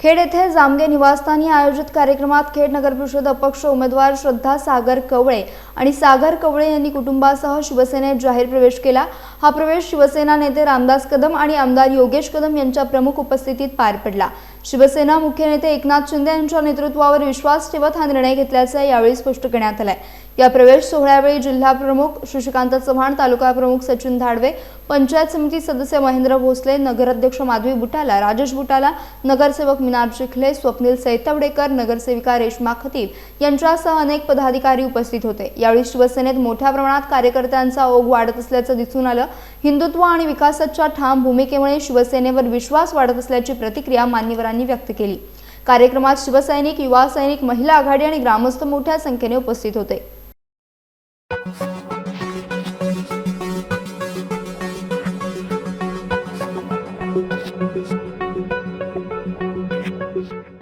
खेड येथे जामगे निवासस्थानी आयोजित कार्यक्रमात खेड नगरपरिषद अपक्ष उमेदवार श्रद्धा सागर कवळे आणि सागर कवळे यांनी कुटुंबासह शिवसेनेत जाहीर प्रवेश केला। हा प्रवेश शिवसेना नेते रामदास कदम आणि आमदार योगेश कदम यांच्या प्रमुख उपस्थितीत पार पडला। शिवसेना मुख्य नेते एकनाथ शिंदे यांच्या नेतृत्वावर विश्वास ठेवत हा निर्णय घेतल्याचे यावेळी स्पष्ट करण्यात आले। या प्रवेश सोहळ्यावेळी जिल्हा प्रमुख शशिकांत चव्हाण, तालुका प्रमुख सचिन धाडवे, पंचायत समिती सदस्य महेंद्र भोसले, नगराध्यक्ष माधवी बुटाला, राजेश बुटाला, नगरसेवक मिनार चिखले, स्वप्नील सैतवडेकर, नगरसेविका रेश्मा खतीब यांच्यासह अनेक पदाधिकारी उपस्थित होते। यावेळी शिवसेनेत मोठ्या प्रमाणात कार्यकर्त्यांचा ओघ वाढत असल्याचे दिसून आलं। हिंदुत्व आणि विकासाच्या ठाम भूमिकेमुळे शिवसेनेवर विश्वास वाढत असल्याची प्रतिक्रिया मान्यवरांनी व्यक्त केली। कार्यक्रमात शिवसैनिक, युवा सैनिक, महिला आघाडी आणि ग्रामस्थ मोठ्या संख्येने उपस्थित होते। Thank you.